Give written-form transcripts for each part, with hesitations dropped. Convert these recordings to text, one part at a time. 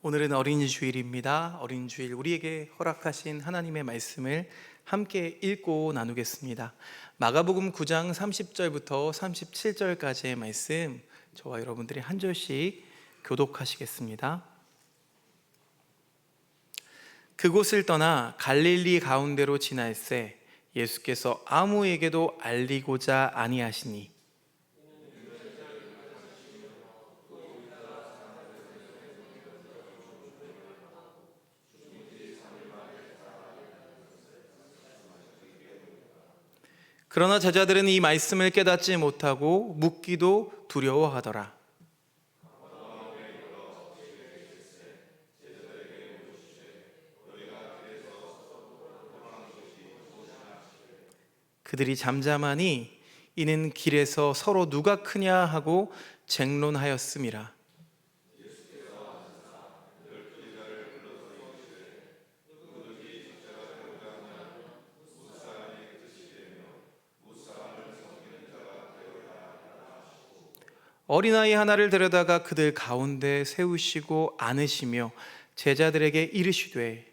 오늘은 어린이 주일입니다. 어린이 주일 우리에게 허락하신 하나님의 말씀을 함께 읽고 나누겠습니다. 마가복음 9장 30절부터 37절까지의 말씀, 저와 여러분들이 한 절씩 교독하시겠습니다. 그곳을 떠나 갈릴리 가운데로 지날새 예수께서 아무에게도 알리고자 아니하시니 그러나 제자들은 이 말씀을 깨닫지 못하고 묻기도 두려워하더라. 그들이 잠잠하니 이는 길에서 서로 누가 크냐 하고 쟁론하였음이라. 어린아이 하나를 데려다가 그들 가운데 세우시고 안으시며 제자들에게 이르시되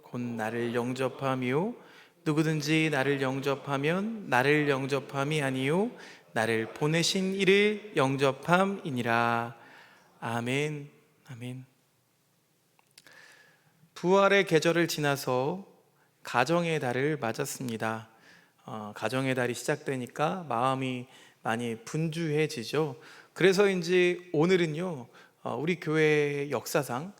곧 나를 영접하며 누구든지 나를 영접하면 나를 영접함이 아니요 나를 보내신 이를 영접함이니라. 아멘. 아멘. 부활의 계절을 지나서 가정의 달을 맞았습니다. 가정의 달이 시작되니까 마음이 많이 분주해지죠. 그래서인지 오늘은요, 우리 교회 역사상,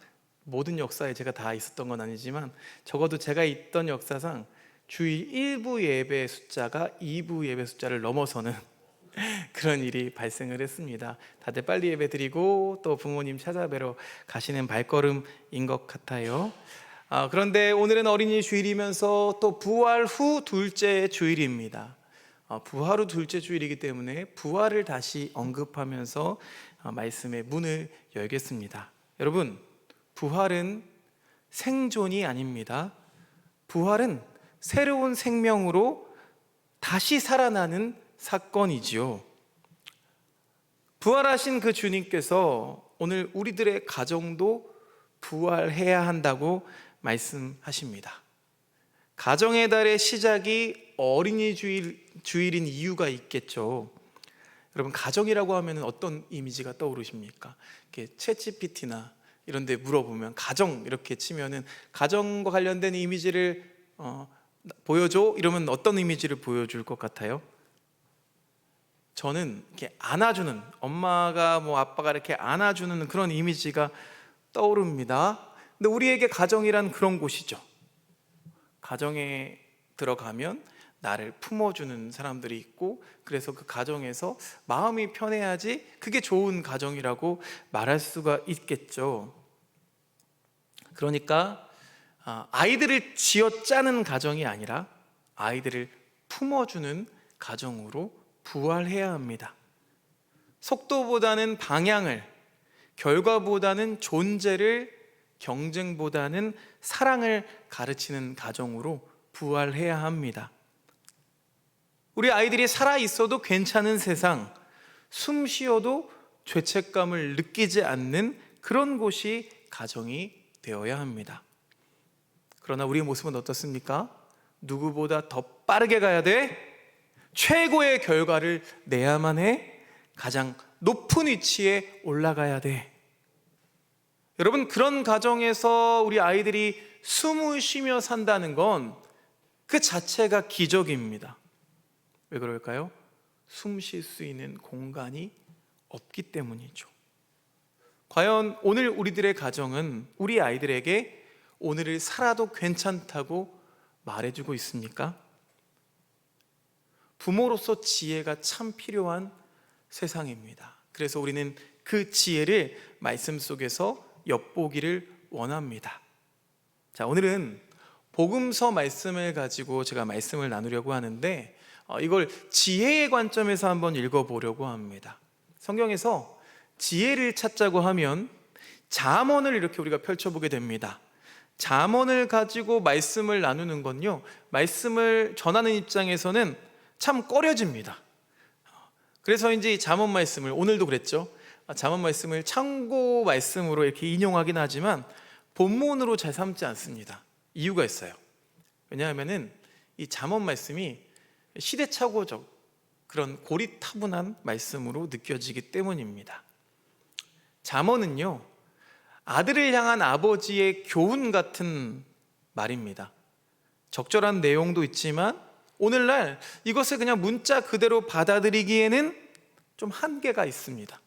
모든 역사에 제가 다 있었던 건 아니지만 적어도 제가 있던 역사상 주일 1부 예배 숫자가 2부 예배 숫자를 넘어서는 그런 일이 발생을 했습니다. 다들 빨리 예배 드리고 또 부모님 찾아뵈러 가시는 발걸음인 것 같아요. 그런데 오늘은 어린이 주일이면서 또 부활 후 둘째 주일입니다. 부활 후 둘째 주일이기 때문에 부활을 다시 언급하면서 말씀의 문을 열겠습니다. 여러분, 부활은 생존이 아닙니다. 부활은 새로운 생명으로 다시 살아나는 사건이지요. 부활하신 그 주님께서 오늘 우리들의 가정도 부활해야 한다고 말씀하십니다. 가정의 달의 시작이 어린이 주일인 이유가 있겠죠. 여러분, 가정이라고 하면 어떤 이미지가 떠오르십니까? 챗GPT나 이런 데 물어보면 가정 이렇게 치면은 가정과 관련된 이미지를 보여줘? 이러면 어떤 이미지를 보여줄 것 같아요? 저는 이렇게 안아주는, 엄마가 아빠가 이렇게 안아주는 그런 이미지가 떠오릅니다. 근데 우리에게 가정이란 그런 곳이죠. 가정에 들어가면 나를 품어주는 사람들이 있고, 그래서 그 가정에서 마음이 편해야지 그게 좋은 가정이라고 말할 수가 있겠죠. 그러니까 아이들을 쥐어짜는 가정이 아니라 아이들을 품어주는 가정으로 부활해야 합니다. 속도보다는 방향을, 결과보다는 존재를, 경쟁보다는 사랑을 가르치는 가정으로 부활해야 합니다. 우리 아이들이 살아있어도 괜찮은 세상, 숨 쉬어도 죄책감을 느끼지 않는 그런 곳이 가정이 되어야 합니다. 그러나 우리의 모습은 어떻습니까? 누구보다 더 빠르게 가야 돼? 최고의 결과를 내야만 해? 가장 높은 위치에 올라가야 돼? 여러분, 그런 가정에서 우리 아이들이 숨을 쉬며 산다는 건 그 자체가 기적입니다. 왜 그럴까요? 숨 쉴 수 있는 공간이 없기 때문이죠. 과연 오늘 우리들의 가정은 우리 아이들에게 오늘을 살아도 괜찮다고 말해주고 있습니까? 부모로서 지혜가 참 필요한 세상입니다. 그래서 우리는 그 지혜를 말씀 속에서 엿보기를 원합니다. 자, 오늘은 복음서 말씀을 가지고 제가 말씀을 나누려고 하는데 이걸 지혜의 관점에서 한번 읽어보려고 합니다. 성경에서 지혜를 찾자고 하면 잠언을 이렇게 우리가 펼쳐보게 됩니다. 잠언을 가지고 말씀을 나누는 건요, 말씀을 전하는 입장에서는 참 꺼려집니다. 그래서 이제 이 잠언 말씀을, 오늘도 그랬죠. 잠언 말씀을 참고 말씀으로 이렇게 인용하긴 하지만 본문으로 잘 삼지 않습니다. 이유가 있어요. 왜냐하면은 이 잠언 말씀이 시대착오적, 그런 고리타분한 말씀으로 느껴지기 때문입니다. 잠언은요, 아들을 향한 아버지의 교훈 같은 말입니다. 적절한 내용도 있지만 오늘날 이것을 그냥 문자 그대로 받아들이기에는 좀 한계가 있습니다.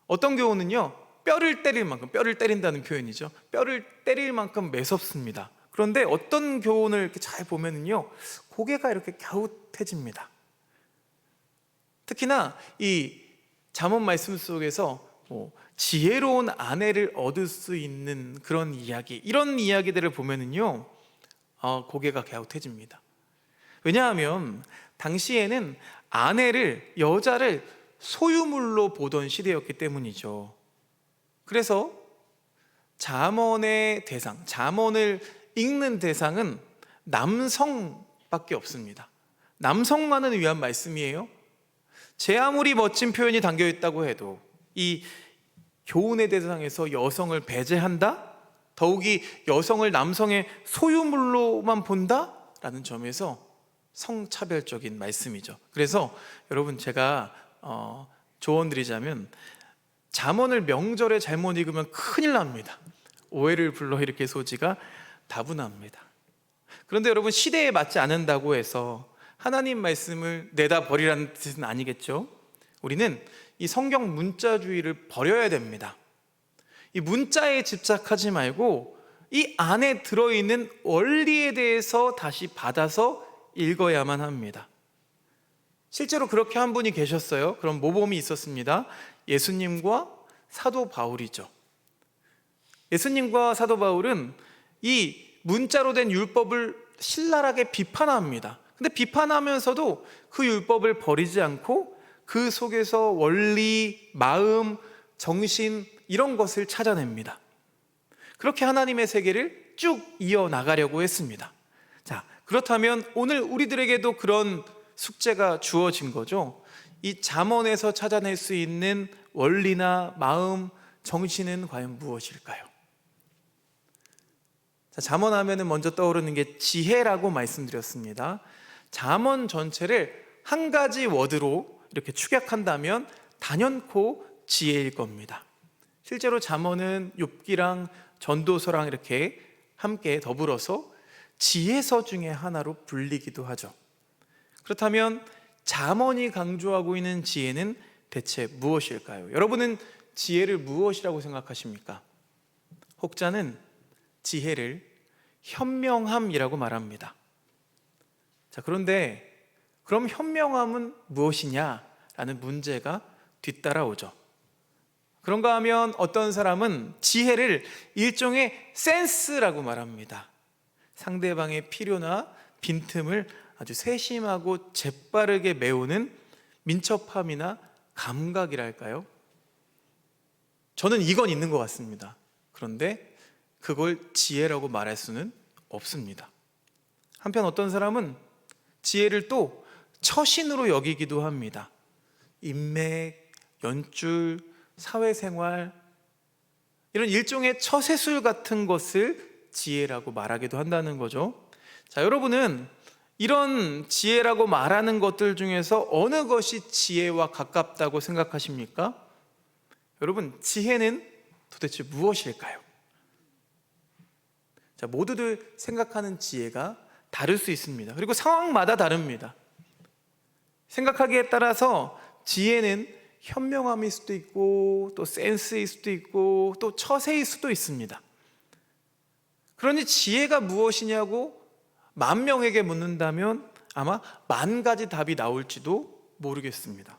어떤 교훈은요, 뼈를 때릴 만큼, 뼈를 때린다는 표현이죠. 뼈를 때릴 만큼 매섭습니다. 그런데 어떤 교훈을 이렇게 잘 보면은요, 고개가 이렇게 갸웃해집니다. 특히나 이 잠언 말씀 속에서 지혜로운 아내를 얻을 수 있는 그런 이야기, 이런 이야기들을 보면은요, 고개가 갸웃해집니다. 왜냐하면 당시에는 아내를, 여자를 소유물로 보던 시대였기 때문이죠. 그래서 잠언의 대상, 잠언을 읽는 대상은 남성밖에 없습니다. 남성만을 위한 말씀이에요. 제 아무리 멋진 표현이 담겨 있다고 해도 이 교훈의 대상에서 여성을 배제한다? 더욱이 여성을 남성의 소유물로만 본다? 라는 점에서 성차별적인 말씀이죠. 그래서 여러분, 제가 조언 드리자면 잠언을 명절에 잘못 읽으면 큰일 납니다. 오해를 불러일으킬 소지가 다분합니다. 그런데 여러분, 시대에 맞지 않는다고 해서 하나님 말씀을 내다 버리라는 뜻은 아니겠죠. 우리는 이 성경 문자주의를 버려야 됩니다. 이 문자에 집착하지 말고 이 안에 들어있는 원리에 대해서 다시 받아서 읽어야만 합니다. 실제로 그렇게 한 분이 계셨어요. 그런 모범이 있었습니다. 예수님과 사도 바울이죠. 예수님과 사도 바울은 이 문자로 된 율법을 신랄하게 비판합니다. 근데 비판하면서도 그 율법을 버리지 않고 그 속에서 원리, 마음, 정신, 이런 것을 찾아냅니다. 그렇게 하나님의 세계를 쭉 이어나가려고 했습니다. 자, 그렇다면 오늘 우리들에게도 그런 숙제가 주어진 거죠. 이 잠언에서 찾아낼 수 있는 원리나 마음, 정신은 과연 무엇일까요? 자, 잠언하면은 먼저 떠오르는 게 지혜라고 말씀드렸습니다. 잠언 전체를 한 가지 워드로 이렇게 축약한다면 단연코 지혜일 겁니다. 실제로 잠언은 욥기랑 전도서랑 이렇게 함께 더불어서 지혜서 중에 하나로 불리기도 하죠. 그렇다면 잠언이 강조하고 있는 지혜는 대체 무엇일까요? 여러분은 지혜를 무엇이라고 생각하십니까? 혹자는 지혜를 현명함이라고 말합니다. 자, 그런데 그럼 현명함은 무엇이냐라는 문제가 뒤따라오죠. 그런가 하면 어떤 사람은 지혜를 일종의 센스라고 말합니다. 상대방의 필요나 빈틈을 아주 세심하고 재빠르게 메우는 민첩함이나 감각이랄까요? 저는 이건 있는 것 같습니다. 그런데 그걸 지혜라고 말할 수는 없습니다. 한편 어떤 사람은 지혜를 또 처신으로 여기기도 합니다. 인맥, 연출, 사회생활, 이런 일종의 처세술 같은 것을 지혜라고 말하기도 한다는 거죠. 자, 여러분은 이런 지혜라고 말하는 것들 중에서 어느 것이 지혜와 가깝다고 생각하십니까? 여러분, 지혜는 도대체 무엇일까요? 자, 모두들 생각하는 지혜가 다를 수 있습니다. 그리고 상황마다 다릅니다. 생각하기에 따라서 지혜는 현명함일 수도 있고 또 센스일 수도 있고 또 처세일 수도 있습니다. 그러니 지혜가 무엇이냐고 10,000명에게 묻는다면 아마 10,000가지 답이 나올지도 모르겠습니다.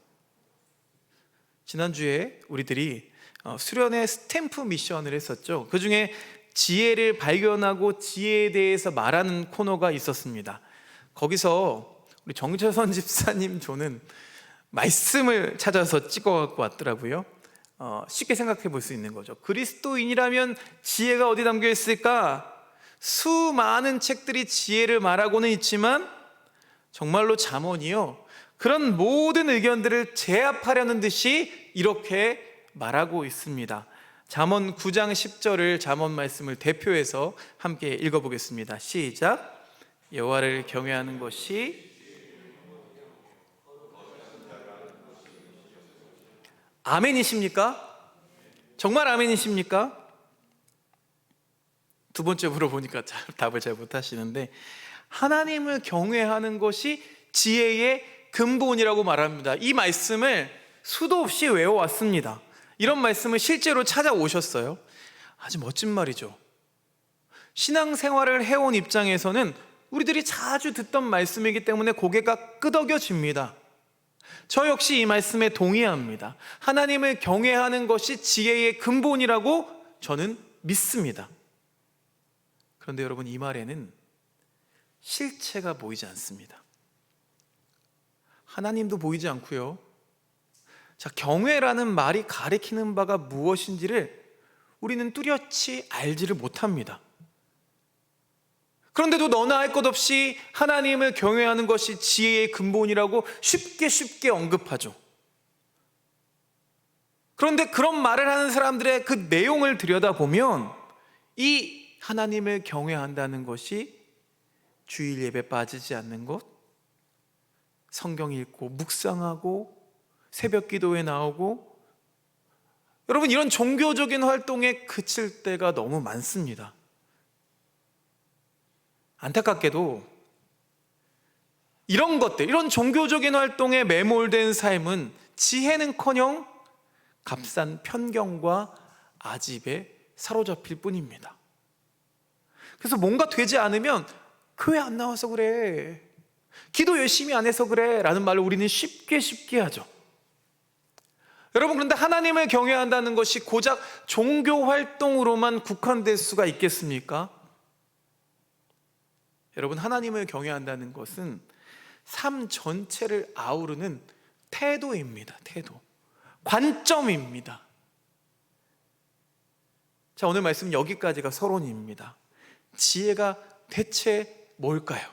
지난주에 우리들이 수련회 스탬프 미션을 했었죠. 그 중에 지혜를 발견하고 지혜에 대해서 말하는 코너가 있었습니다. 거기서 우리 정철선 집사님 조는 말씀을 찾아서 찍어갖고 왔더라고요. 쉽게 생각해 볼 수 있는 거죠. 그리스도인이라면 지혜가 어디 담겨 있을까? 수많은 책들이 지혜를 말하고는 있지만 정말로 잠언이요, 그런 모든 의견들을 제압하려는 듯이 이렇게 말하고 있습니다. 잠언 9장 10절을 잠언 말씀을 대표해서 함께 읽어보겠습니다. 시작. 여호와를 경외하는 것이 아멘이십니까? 정말 아멘이십니까? 두 번째 물어보니까 답을 잘 못하시는데, 하나님을 경외하는 것이 지혜의 근본이라고 말합니다. 이 말씀을 수도 없이 외워왔습니다. 이런 말씀을 실제로 찾아오셨어요. 아주 멋진 말이죠. 신앙생활을 해온 입장에서는 우리들이 자주 듣던 말씀이기 때문에 고개가 끄덕여집니다. 저 역시 이 말씀에 동의합니다. 하나님을 경외하는 것이 지혜의 근본이라고 저는 믿습니다. 그런데 여러분, 이 말에는 실체가 보이지 않습니다. 하나님도 보이지 않고요. 자, 경외라는 말이 가리키는 바가 무엇인지를 우리는 뚜렷이 알지를 못합니다. 그런데도 너나 할 것 없이 하나님을 경외하는 것이 지혜의 근본이라고 쉽게 언급하죠. 그런데 그런 말을 하는 사람들의 그 내용을 들여다보면 이 하나님을 경외한다는 것이 주일 예배 빠지지 않는 것, 성경 읽고 묵상하고 새벽 기도에 나오고, 여러분, 이런 종교적인 활동에 그칠 때가 너무 많습니다. 안타깝게도 이런 것들, 이런 종교적인 활동에 매몰된 삶은 지혜는커녕 값싼 편견과 아집에 사로잡힐 뿐입니다. 그래서 뭔가 되지 않으면 교회 안 나와서 그래, 기도 열심히 안 해서 그래 라는 말을 우리는 쉽게 하죠. 여러분, 그런데 하나님을 경외한다는 것이 고작 종교 활동으로만 국한될 수가 있겠습니까? 여러분, 하나님을 경외한다는 것은 삶 전체를 아우르는 태도입니다. 태도, 관점입니다. 자, 오늘 말씀 여기까지가 서론입니다. 지혜가 대체 뭘까요?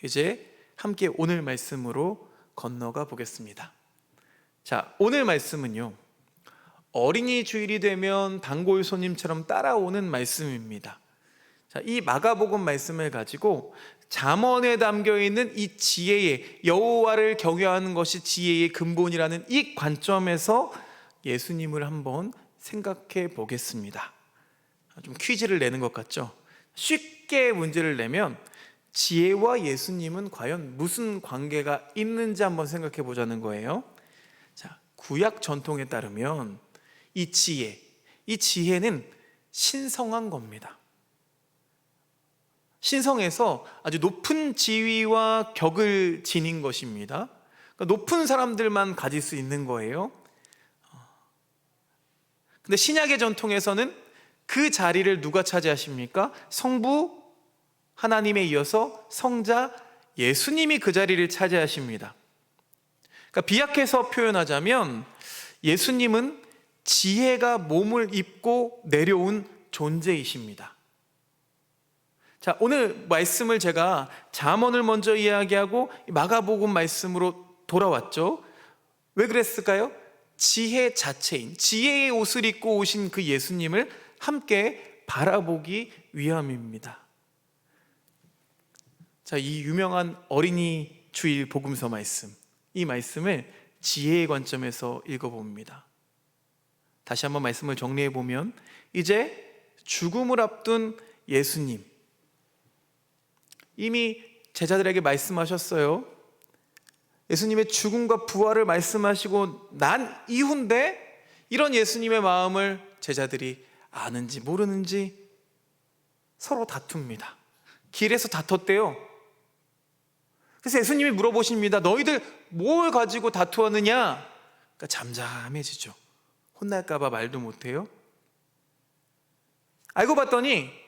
이제 함께 오늘 말씀으로 건너가 보겠습니다. 자, 오늘 말씀은요, 어린이 주일이 되면 단골 손님처럼 따라오는 말씀입니다. 자, 이 마가복음 말씀을 가지고 잠언에 담겨있는 이 지혜의, 여호와를 경외하는 것이 지혜의 근본이라는 이 관점에서 예수님을 한번 생각해 보겠습니다. 좀 퀴즈를 내는 것 같죠? 쉽게 문제를 내면 지혜와 예수님은 과연 무슨 관계가 있는지 한번 생각해 보자는 거예요. 자, 구약 전통에 따르면 이 지혜는 신성한 겁니다. 신성해서 아주 높은 지위와 격을 지닌 것입니다. 그러니까 높은 사람들만 가질 수 있는 거예요. 근데 신약의 전통에서는 그 자리를 누가 차지하십니까? 성부 하나님에 이어서 성자 예수님이 그 자리를 차지하십니다. 그러니까 비약해서 표현하자면 예수님은 지혜가 몸을 입고 내려온 존재이십니다. 자, 오늘 말씀을 제가 잠언을 먼저 이야기하고 마가복음 말씀으로 돌아왔죠. 왜 그랬을까요? 지혜 자체인, 지혜의 옷을 입고 오신 그 예수님을 함께 바라보기 위함입니다. 자, 이 유명한 어린이 주일 복음서 말씀, 이 말씀을 지혜의 관점에서 읽어봅니다. 다시 한번 말씀을 정리해 보면, 이제 죽음을 앞둔 예수님, 이미 제자들에게 말씀하셨어요. 예수님의 죽음과 부활을 말씀하시고 난 이후인데 이런 예수님의 마음을 제자들이 아는지 모르는지 서로 다툽니다. 길에서 다퉜대요. 그래서 예수님이 물어보십니다. 너희들 뭘 가지고 다투었느냐? 그러니까 잠잠해지죠. 혼날까 봐 말도 못해요. 알고 봤더니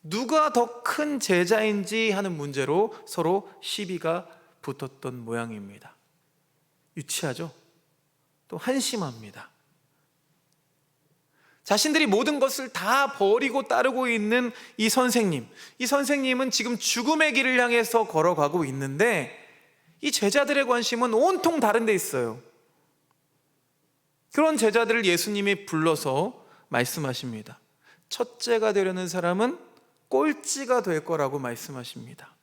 누가 더 큰 제자인지 하는 문제로 서로 시비가 붙었던 모양입니다. 유치하죠? 또 한심합니다. 자신들이 모든 것을 다 버리고 따르고 있는 이 선생님은 지금 죽음의 길을 향해서 걸어가고 있는데 이 제자들의 관심은 온통 다른 데 있어요. 그런 제자들을 예수님이 불러서 말씀하십니다. 첫째가 되려는 사람은 꼴찌가 될 거라고 말씀하십니다.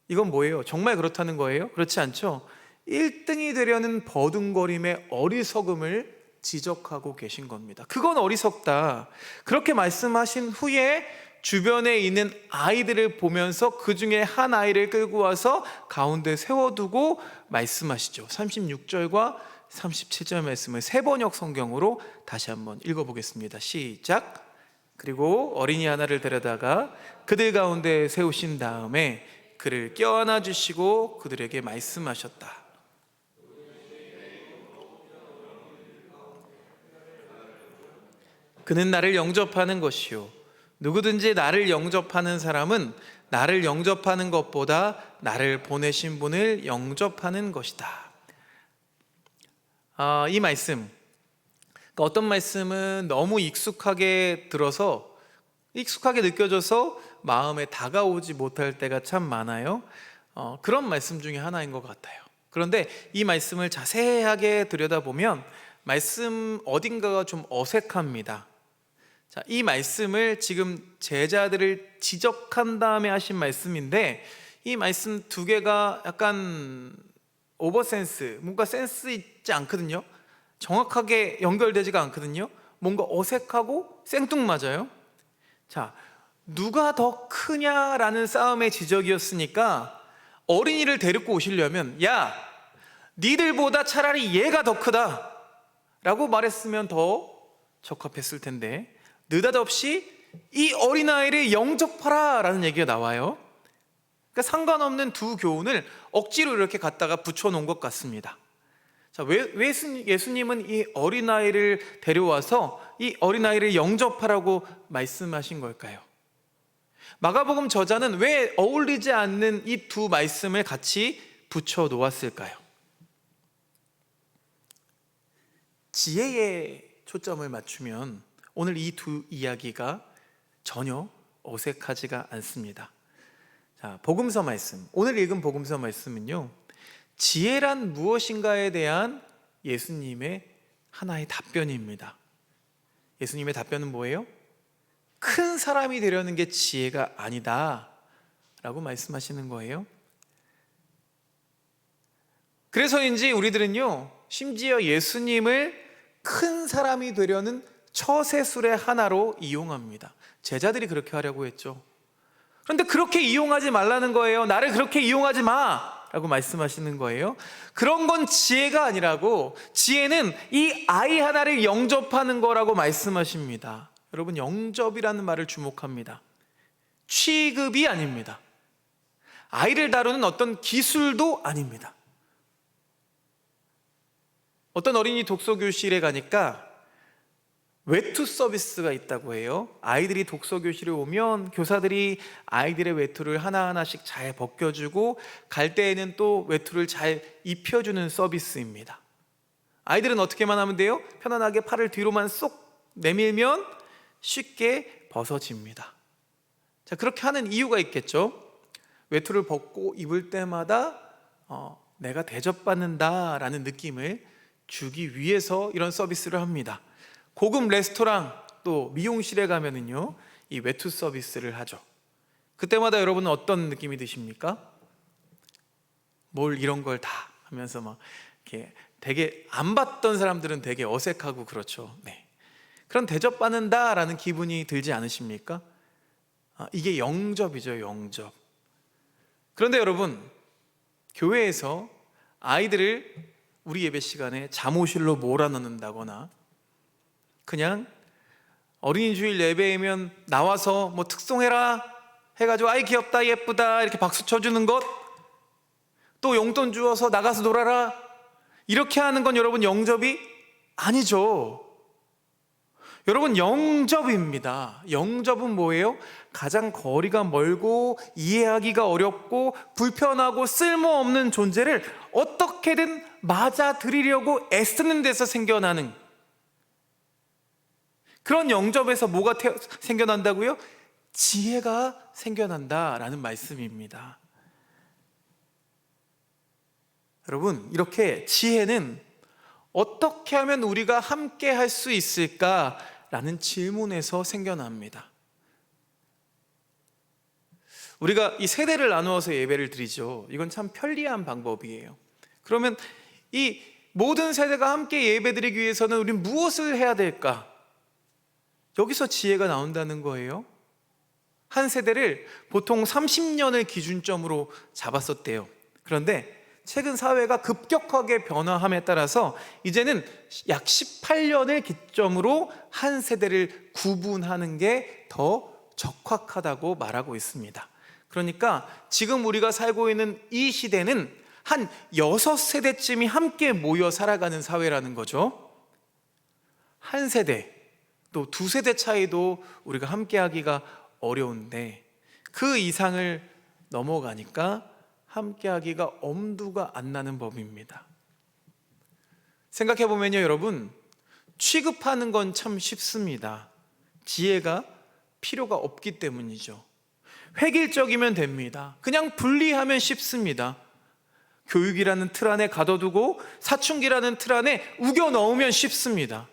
이건 뭐예요? 정말 그렇다는 거예요? 그렇지 않죠? 1등이 되려는 버둥거림의 어리석음을 지적하고 계신 겁니다. 그건 어리석다. 그렇게 말씀하신 후에 주변에 있는 아이들을 보면서 그 중에 한 아이를 끌고 와서 가운데 세워두고 말씀하시죠. 36절과 37절 말씀을 세번역 성경으로 다시 한번 읽어보겠습니다. 시작. 그리고 어린이 하나를 데려다가 그들 가운데 세우신 다음에 그를 껴안아 주시고 그들에게 말씀하셨다. 그는 나를 영접하는 것이요, 누구든지 나를 영접하는 사람은 나를 영접하는 것보다 나를 보내신 분을 영접하는 것이다. 이 말씀, 어떤 말씀은 너무 익숙하게 들어서, 익숙하게 느껴져서 마음에 다가오지 못할 때가 참 많아요. 그런 말씀 중에 하나인 것 같아요. 그런데 이 말씀을 자세하게 들여다보면 말씀 어딘가가 좀 어색합니다. 자, 이 말씀을 지금 제자들을 지적한 다음에 하신 말씀인데, 이 말씀 두 개가 약간 오버센스, 뭔가 센스 있지 않거든요. 정확하게 연결되지가 않거든요. 뭔가 어색하고 생뚱맞아요. 자, 누가 더 크냐라는 싸움의 지적이었으니까 어린이를 데리고 오시려면, 야, 니들보다 차라리 얘가 더 크다 라고 말했으면 더 적합했을 텐데, 느닷없이 이 어린아이를 영접하라 라는 얘기가 나와요. 그러니까 상관없는 두 교훈을 억지로 이렇게 갖다가 붙여놓은 것 같습니다. 자, 왜 예수님은 이 어린아이를 데려와서 이 어린아이를 영접하라고 말씀하신 걸까요? 마가복음 저자는 왜 어울리지 않는 이 두 말씀을 같이 붙여 놓았을까요? 지혜에 초점을 맞추면 오늘 이 두 이야기가 전혀 어색하지가 않습니다. 자, 복음서 말씀, 오늘 읽은 복음서 말씀은요, 지혜란 무엇인가에 대한 예수님의 하나의 답변입니다. 예수님의 답변은 뭐예요? 큰 사람이 되려는 게 지혜가 아니다 라고 말씀하시는 거예요. 그래서인지 우리들은요, 심지어 예수님을 큰 사람이 되려는 처세술의 하나로 이용합니다. 제자들이 그렇게 하려고 했죠. 그런데 그렇게 이용하지 말라는 거예요. 나를 그렇게 이용하지 마 라고 말씀하시는 거예요. 그런 건 지혜가 아니라고, 지혜는 이 아이 하나를 영접하는 거라고 말씀하십니다. 여러분, 영접이라는 말을 주목합니다. 취급이 아닙니다. 아이를 다루는 어떤 기술도 아닙니다. 어떤 어린이 독서교실에 가니까 외투 서비스가 있다고 해요. 아이들이 독서교실에 오면 교사들이 아이들의 외투를 하나하나씩 잘 벗겨주고 갈 때에는 또 외투를 잘 입혀주는 서비스입니다. 아이들은 어떻게만 하면 돼요? 편안하게 팔을 뒤로만 쏙 내밀면 쉽게 벗어집니다. 자, 그렇게 하는 이유가 있겠죠. 외투를 벗고 입을 때마다 내가 대접받는다라는 느낌을 주기 위해서 이런 서비스를 합니다. 고급 레스토랑 또 미용실에 가면은요, 이 외투 서비스를 하죠. 그때마다 여러분은 어떤 느낌이 드십니까? 뭘 이런 걸 다 하면서 막 이렇게 되게 안 봤던 사람들은 되게 어색하고 그렇죠. 네. 그런 대접받는다라는 기분이 들지 않으십니까? 이게 영접이죠, 영접. 그런데 여러분, 교회에서 아이들을 우리 예배 시간에 잠옷실로 몰아넣는다거나, 그냥 어린이 주일 예배이면 나와서 뭐 특송해라 해가지고 아이 귀엽다 예쁘다 이렇게 박수 쳐주는 것, 또 용돈 주어서 나가서 놀아라 이렇게 하는 건 여러분 영접이 아니죠. 여러분, 영접입니다. 영접은 뭐예요? 가장 거리가 멀고 이해하기가 어렵고 불편하고 쓸모없는 존재를 어떻게든 맞아들이려고 애쓰는 데서 생겨나는 그런 영접에서 뭐가 생겨난다고요? 지혜가 생겨난다라는 말씀입니다. 여러분, 이렇게 지혜는 어떻게 하면 우리가 함께 할 수 있을까라는 질문에서 생겨납니다. 우리가 이 세대를 나누어서 예배를 드리죠. 이건 참 편리한 방법이에요. 그러면 이 모든 세대가 함께 예배 드리기 위해서는 우리는 무엇을 해야 될까? 여기서 지혜가 나온다는 거예요. 한 세대를 보통 30년을 기준점으로 잡았었대요. 그런데 최근 사회가 급격하게 변화함에 따라서 이제는 약 18년을 기점으로 한 세대를 구분하는 게 더 적확하다고 말하고 있습니다. 그러니까 지금 우리가 살고 있는 이 시대는 한 6세대쯤이 함께 모여 살아가는 사회라는 거죠. 한 세대, 또 2세대 차이도 우리가 함께 하기가 어려운데 그 이상을 넘어가니까 함께 하기가 엄두가 안 나는 법입니다. 생각해 보면요, 여러분, 취급하는 건 참 쉽습니다. 지혜가 필요가 없기 때문이죠. 획일적이면 됩니다. 그냥 분리하면 쉽습니다. 교육이라는 틀 안에 가둬두고 사춘기라는 틀 안에 우겨 넣으면 쉽습니다.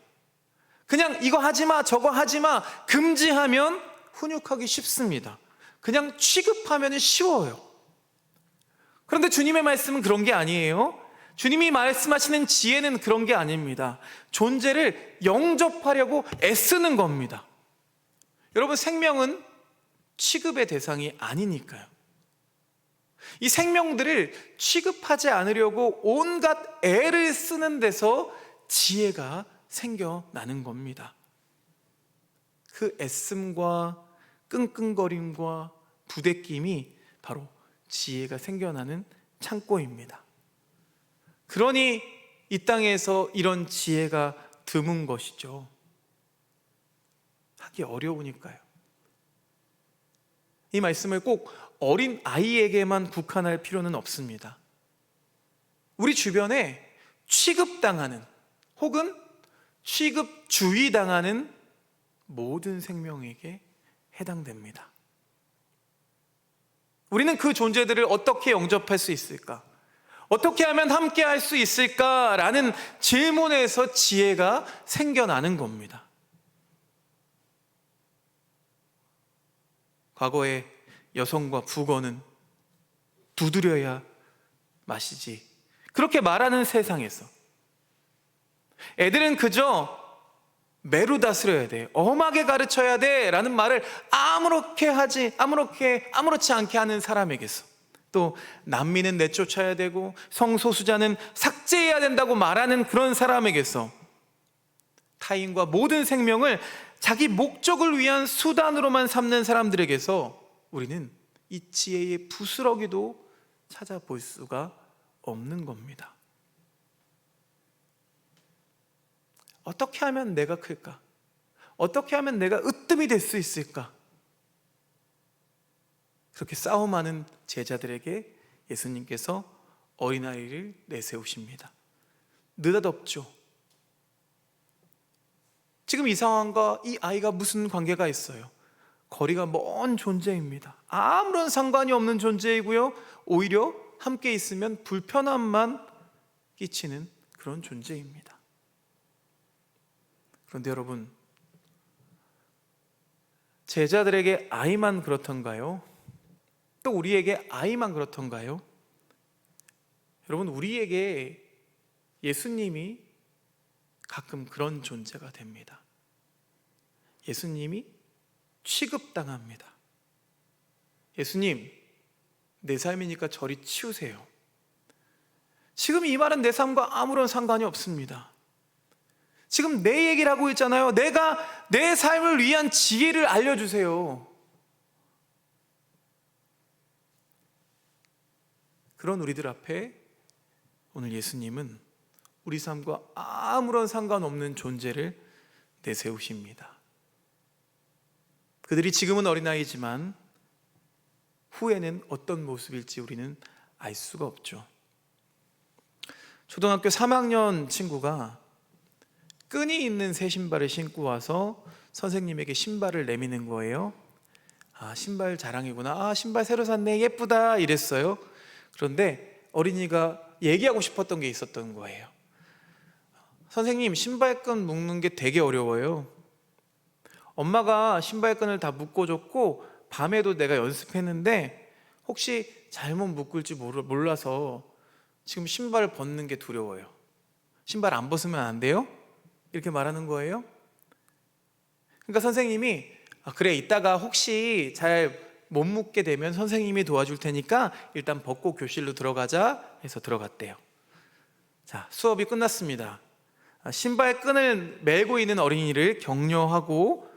그냥 이거 하지마 저거 하지마 금지하면 훈육하기 쉽습니다. 그냥 취급하면 쉬워요. 그런데 주님의 말씀은 그런 게 아니에요. 주님이 말씀하시는 지혜는 그런 게 아닙니다. 존재를 영접하려고 애쓰는 겁니다. 여러분, 생명은 취급의 대상이 아니니까요. 이 생명들을 취급하지 않으려고 온갖 애를 쓰는 데서 지혜가 생겨나는 겁니다. 그 애씀과 끙끙거림과 부대낌이 바로 지혜가 생겨나는 창고입니다. 그러니 이 땅에서 이런 지혜가 드문 것이죠. 하기 어려우니까요. 이 말씀을 꼭 어린 아이에게만 국한할 필요는 없습니다. 우리 주변에 취급당하는 혹은 취급주의당하는 모든 생명에게 해당됩니다. 우리는 그 존재들을 어떻게 영접할 수 있을까? 어떻게 하면 함께 할 수 있을까라는 질문에서 지혜가 생겨나는 겁니다. 과거에 여성과 북어는 두드려야 마시지, 그렇게 말하는 세상에서 애들은 그저 매로 다스려야 돼, 엄하게 가르쳐야 돼 라는 말을 아무렇지 않게 하는 사람에게서, 또 난민은 내쫓아야 되고 성소수자는 삭제해야 된다고 말하는 그런 사람에게서, 타인과 모든 생명을 자기 목적을 위한 수단으로만 삼는 사람들에게서 우리는 이 지혜의 부스러기도 찾아볼 수가 없는 겁니다. 어떻게 하면 내가 클까? 어떻게 하면 내가 으뜸이 될 수 있을까? 그렇게 싸움하는 제자들에게 예수님께서 어린아이를 내세우십니다. 느닷없죠. 지금 이 상황과 이 아이가 무슨 관계가 있어요? 거리가 먼 존재입니다. 아무런 상관이 없는 존재이고요, 오히려 함께 있으면 불편함만 끼치는 그런 존재입니다. 그런데 여러분, 제자들에게 아이만 그렇던가요? 또 우리에게 아이만 그렇던가요? 여러분, 우리에게 예수님이 가끔 그런 존재가 됩니다. 예수님이 취급당합니다. 예수님, 내 삶이니까 저리 치우세요. 지금 이 말은 내 삶과 아무런 상관이 없습니다. 지금 내 얘기를 하고 있잖아요. 내가 내 삶을 위한 지혜를 알려주세요. 그런 우리들 앞에 오늘 예수님은 우리 삶과 아무런 상관없는 존재를 내세우십니다. 그들이 지금은 어린아이지만 후에는 어떤 모습일지 우리는 알 수가 없죠. 초등학교 3학년 친구가 끈이 있는 새 신발을 신고 와서 선생님에게 신발을 내미는 거예요. 아, 신발 자랑이구나. 아, 신발 새로 샀네. 예쁘다. 이랬어요. 그런데 어린이가 얘기하고 싶었던 게 있었던 거예요. 선생님, 신발끈 묶는 게 되게 어려워요. 엄마가 신발끈을 다 묶어줬고 밤에도 내가 연습했는데 혹시 잘못 묶을지 몰라서 지금 신발을 벗는 게 두려워요. 신발 안 벗으면 안 돼요? 이렇게 말하는 거예요. 그러니까 선생님이 그래, 이따가 혹시 잘 못 묶게 되면 선생님이 도와줄 테니까 일단 벗고 교실로 들어가자 해서 들어갔대요. 자, 수업이 끝났습니다. 신발끈을 매고 있는 어린이를 격려하고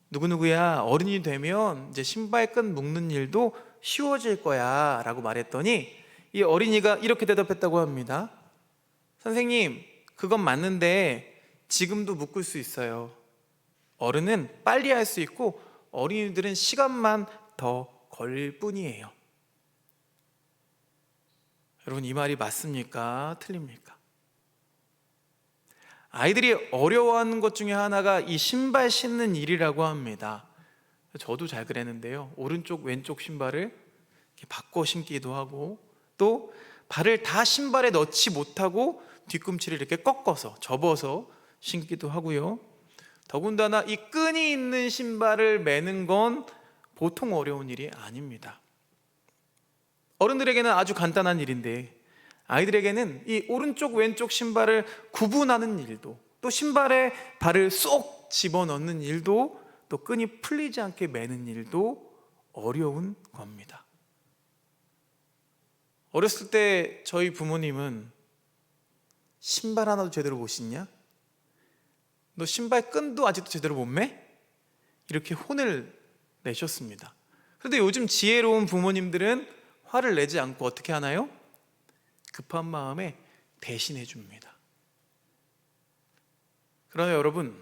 누구누구야, 어른이 되면 이제 신발끈 묶는 일도 쉬워질 거야 라고 말했더니 이 어린이가 이렇게 대답했다고 합니다. 선생님, 그건 맞는데 지금도 묶을 수 있어요. 어른은 빨리 할 수 있고 어린이들은 시간만 더 걸릴 뿐이에요. 여러분, 이 말이 맞습니까? 틀립니까? 아이들이 어려워하는 것 중에 하나가 이 신발 신는 일이라고 합니다. 저도 잘 그랬는데요, 오른쪽 왼쪽 신발을 이렇게 바꿔 신기도 하고, 또 발을 다 신발에 넣지 못하고 뒤꿈치를 이렇게 꺾어서 접어서 신기도 하고요. 더군다나 이 끈이 있는 신발을 매는 건 보통 어려운 일이 아닙니다. 어른들에게는 아주 간단한 일인데 아이들에게는 이 오른쪽 왼쪽 신발을 구분하는 일도, 또 신발에 발을 쏙 집어넣는 일도, 또 끈이 풀리지 않게 매는 일도 어려운 겁니다. 어렸을 때 저희 부모님은 신발 하나도 제대로 못 신냐? 너 신발 끈도 아직도 제대로 못 매? 이렇게 혼을 내셨습니다. 그런데 요즘 지혜로운 부모님들은 화를 내지 않고 어떻게 하나요? 급한 마음에 대신해 줍니다. 그러나 여러분,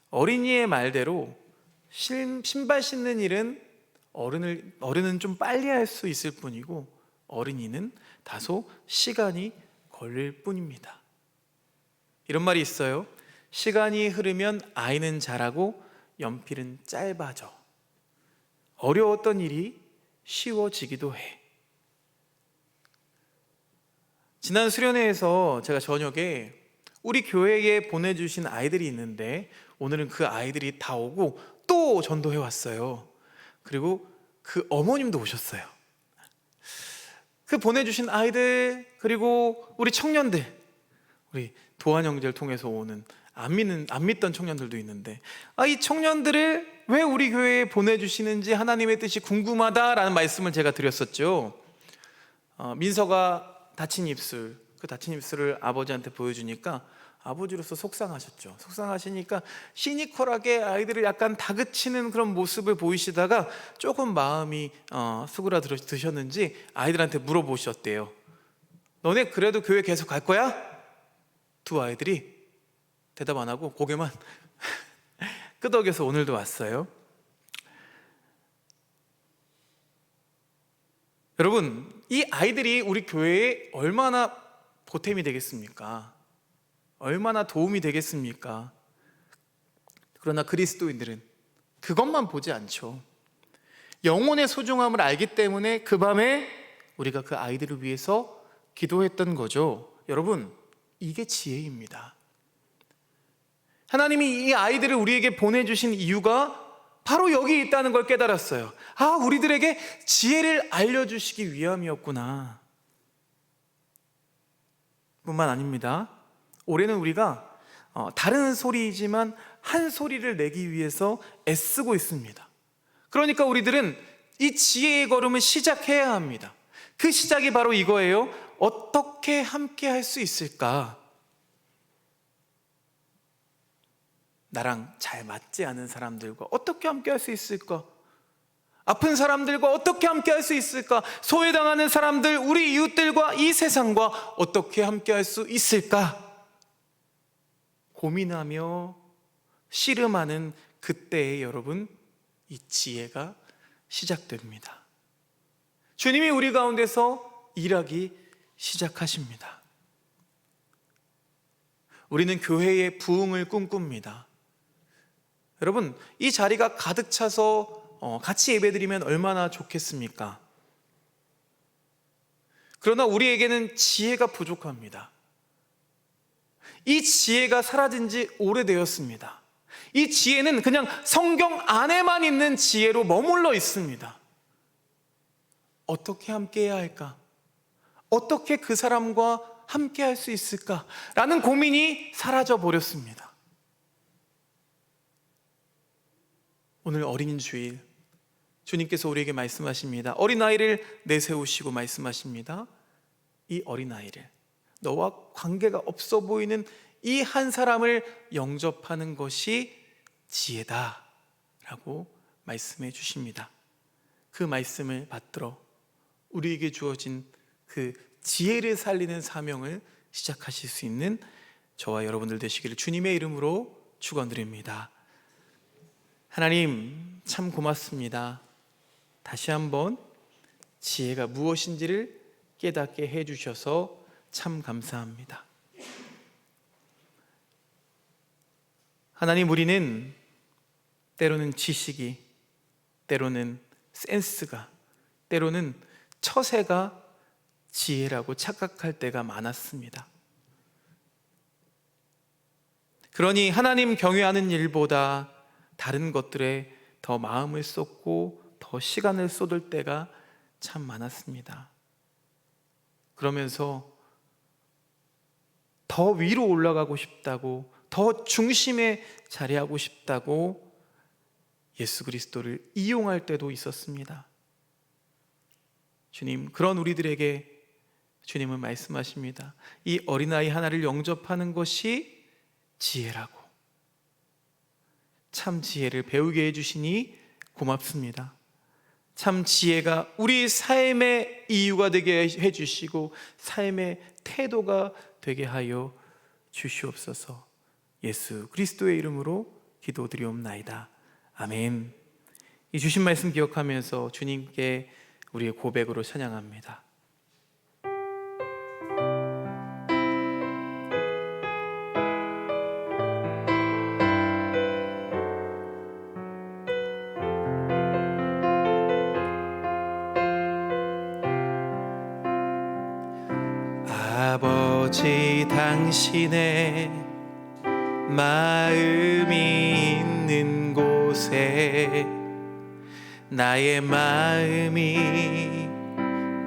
어린이의 말대로 신발 신는 일은 어른은 좀 빨리 할 수 있을 뿐이고 어린이는 다소 시간이 걸릴 뿐입니다. 이런 말이 있어요. 시간이 흐르면 아이는 자라고 연필은 짧아져. 어려웠던 일이 쉬워지기도 해. 지난 수련회에서 제가 저녁에 우리 교회에 보내주신 아이들이 있는데 오늘은 그 아이들이 다 오고 또 전도해 왔어요. 그리고 그 어머님도 오셨어요. 그 보내주신 아이들, 그리고 우리 청년들, 우리 도안 형제를 통해서 오는 안 믿던 청년들도 있는데, 이 청년들을 왜 우리 교회에 보내주시는지 하나님의 뜻이 궁금하다라는 말씀을 제가 드렸었죠. 민서가 다친 입술, 그 다친 입술을 아버지한테 보여주니까 아버지로서 속상하셨죠. 속상하시니까 시니컬하게 아이들을 약간 다그치는 그런 모습을 보이시다가 조금 마음이 수그라드셨는지 아이들한테 물어보셨대요. 너네 그래도 교회 계속 갈 거야? 두 아이들이 대답 안 하고 고개만 끄덕여서 오늘도 왔어요. 여러분, 이 아이들이 우리 교회에 얼마나 보탬이 되겠습니까? 얼마나 도움이 되겠습니까? 그러나 그리스도인들은 그것만 보지 않죠. 영혼의 소중함을 알기 때문에 그 밤에 우리가 그 아이들을 위해서 기도했던 거죠. 여러분, 이게 지혜입니다. 하나님이 이 아이들을 우리에게 보내주신 이유가 바로 여기 있다는 걸 깨달았어요. 우리들에게 지혜를 알려주시기 위함이었구나. 뿐만 아닙니다. 올해는 우리가 다른 소리이지만 한 소리를 내기 위해서 애쓰고 있습니다. 그러니까 우리들은 이 지혜의 걸음을 시작해야 합니다. 그 시작이 바로 이거예요. 어떻게 함께 할 수 있을까? 나랑 잘 맞지 않은 사람들과 어떻게 함께 할 수 있을까? 아픈 사람들과 어떻게 함께 할 수 있을까? 소외당하는 사람들, 우리 이웃들과 이 세상과 어떻게 함께 할 수 있을까? 고민하며 씨름하는 그때에 여러분, 이 지혜가 시작됩니다. 주님이 우리 가운데서 일하기 시작하십니다. 우리는 교회의 부흥을 꿈꿉니다. 여러분, 이 자리가 가득 차서 같이 예배드리면 얼마나 좋겠습니까? 그러나 우리에게는 지혜가 부족합니다. 이 지혜가 사라진 지 오래되었습니다. 이 지혜는 그냥 성경 안에만 있는 지혜로 머물러 있습니다. 어떻게 함께해야 할까? 어떻게 그 사람과 함께할 수 있을까? 라는 고민이 사라져 버렸습니다. 오늘 어린이 주일, 주님께서 우리에게 말씀하십니다. 어린아이를 내세우시고 말씀하십니다. 이 어린아이를, 너와 관계가 없어 보이는 이 한 사람을 영접하는 것이 지혜다 라고 말씀해 주십니다. 그 말씀을 받들어 우리에게 주어진 그 지혜를 살리는 사명을 시작하실 수 있는 저와 여러분들 되시기를 주님의 이름으로 축원드립니다. 하나님 참 고맙습니다. 다시 한번 지혜가 무엇인지를 깨닫게 해주셔서 참 감사합니다. 하나님, 우리는 때로는 지식이, 때로는 센스가, 때로는 처세가 지혜라고 착각할 때가 많았습니다. 그러니 하나님 경외하는 일보다 다른 것들에 더 마음을 쏟고 더 시간을 쏟을 때가 참 많았습니다. 그러면서 더 위로 올라가고 싶다고, 더 중심에 자리하고 싶다고 예수 그리스도를 이용할 때도 있었습니다. 주님, 그런 우리들에게 주님은 말씀하십니다. 이 어린아이 하나를 영접하는 것이 지혜라고. 참 지혜를 배우게 해주시니 고맙습니다. 참 지혜가 우리 삶의 이유가 되게 해주시고 삶의 태도가 되게 하여 주시옵소서. 예수 그리스도의 이름으로 기도드리옵나이다. 아멘. 이 주신 말씀 기억하면서 주님께 우리의 고백으로 찬양합니다. 아버지, 당신의 마음이 있는 곳에 나의 마음이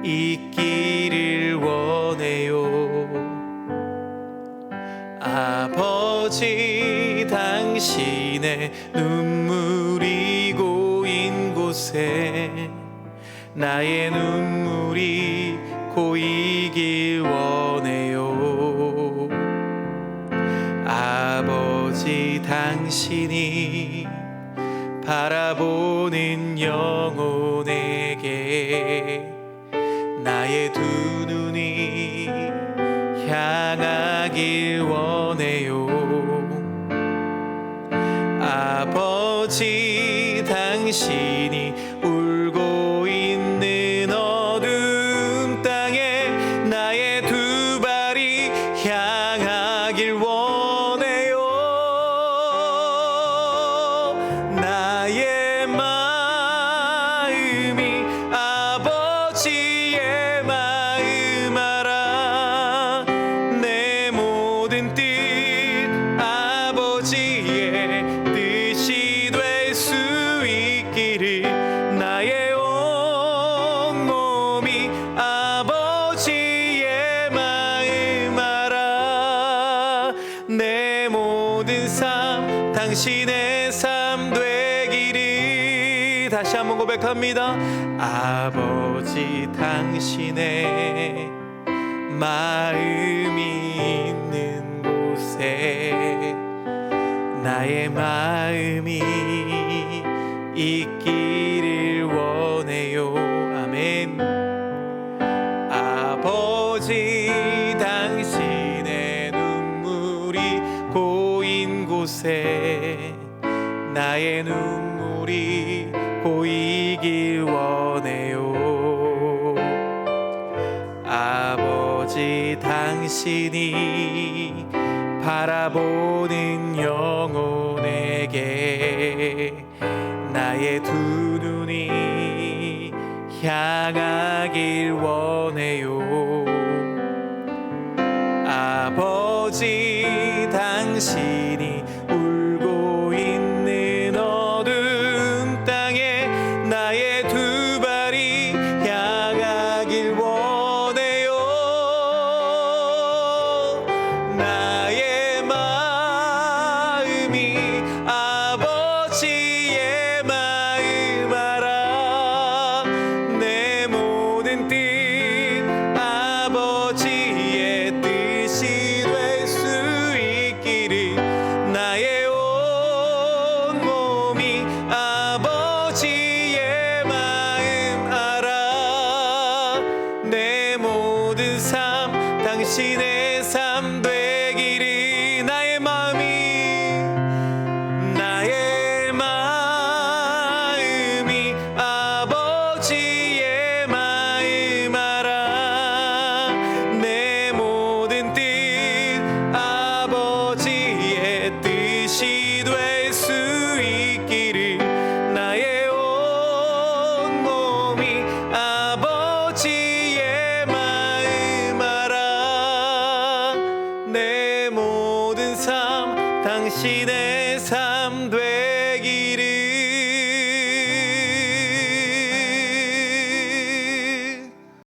있기를 원해요. 아버지, 당신의 눈물이 고인 곳에 나의 눈물이 고이길 원해요. 아버지, 당신이 바라보는 영혼에게 나의 두 눈이 향하길 원해요. 아버지, 당신이 울고 있는 어두운 땅에 나의 두 발이 향하길 원해요. 나의 마음이 아버지의 마음 알아. 내 모든 뜻 아버지의 뜻이 될 수 있기를. 나의 온 몸이 아버지의 마음 알아. 내 모든 삶 당신의 삶 되기를. 다시 한번 고백합니다. 아버지, 당신의 마음이 있는 곳에 나의 마음이 있기를 원해요. 아멘. 아버지, 당신의 눈물이 고인 곳에 나의 눈물이 고이길 원해요. 아버지, 당신이 바라보는 영혼에게 나의 두 눈이 향하길 원해요. 아버지 당신이 울고 있는 어두운 땅에 나의 두 발이 향하길 원해요. 나의 마음이 아버지의 마음 알아. 내 모든 뜻 아버지의 뜻이 될 수 있기를. 나의 온 몸이 아버지의 마음 알아. 내 모든 삶 당신의 삶 되기를. 나의 마음이 아버지의 마음 알아. 내 모든 뜻 아버지의 뜻이 될 수 있기를. 나의 온 몸이 아버지의 마음 알아. 내 모든 삶 당신의